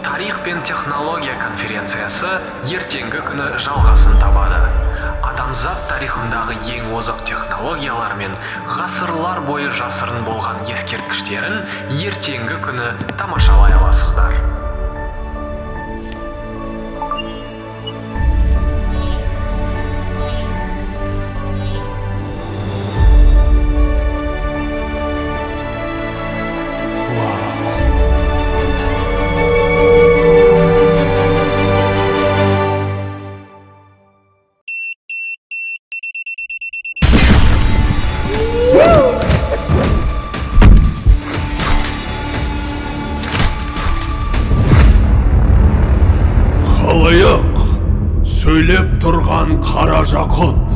Тарих пен технология конференциясы ертеңгі күні жалғасын табады. Адамзат тарихындағы ең озық технологиялар мен ғасырлар бойы жасырын болған ескерткіштерін ертеңгі күні тамашалай аласыздар. Халайық, сөйлеп тұрған қара жақұт.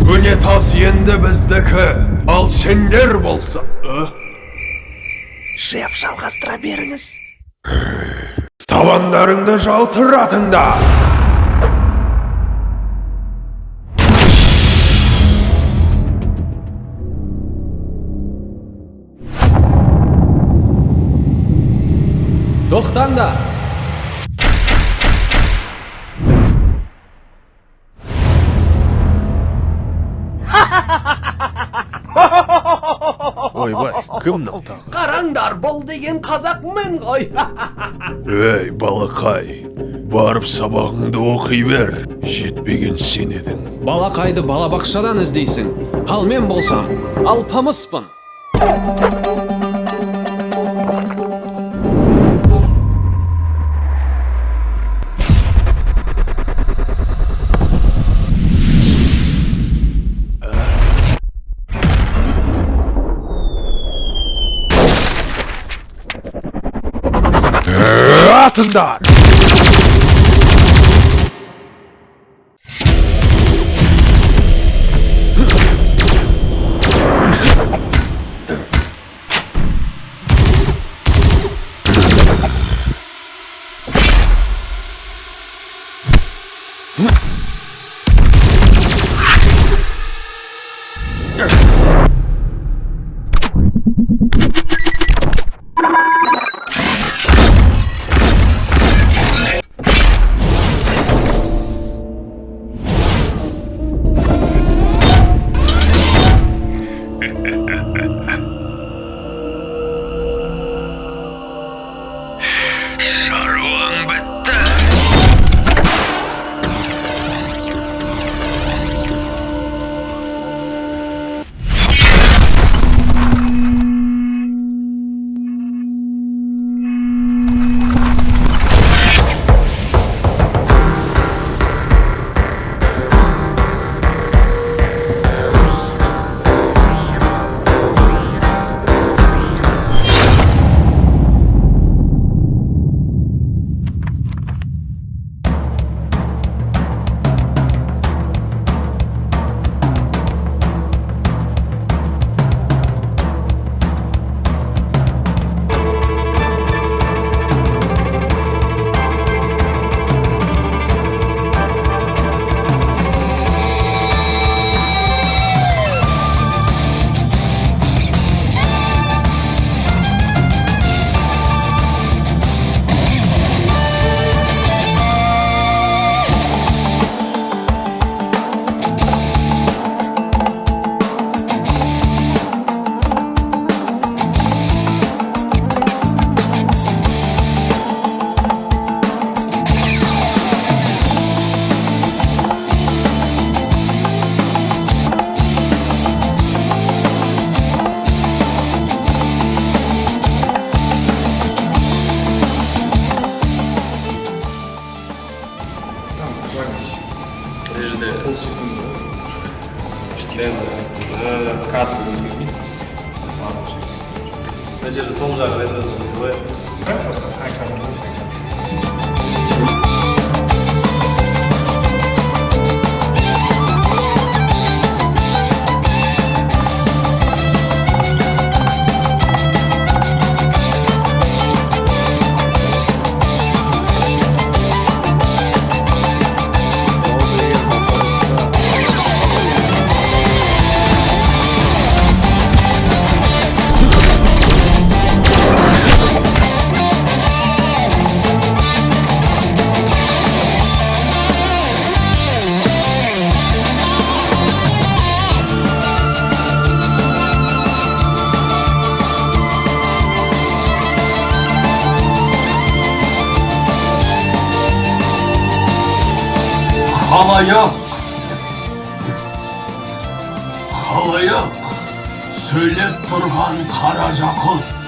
Көне тас енді біздікі, ал сендер болса... Шеф, жалғастыра беріңіз. Табандарыңды жалтыратыңдар. Тоқтаңдар! Ойбай, кім мынау тағы? Қараңдар, бұл деген қазақмын ғой. Ей, балақай, барып сабағыңды оқи бер. Жетпеген сен едің. Балақайды балабақшадан іздейсің. Ал мен болсам, алпамыспын. Atınlar! Прежде полсекунды штем кадр өзгермейді. Мына жерде сол жағы рендерлеуді қояды. Халайық! Халайық! Сөйлеп тұрған қара жақұт!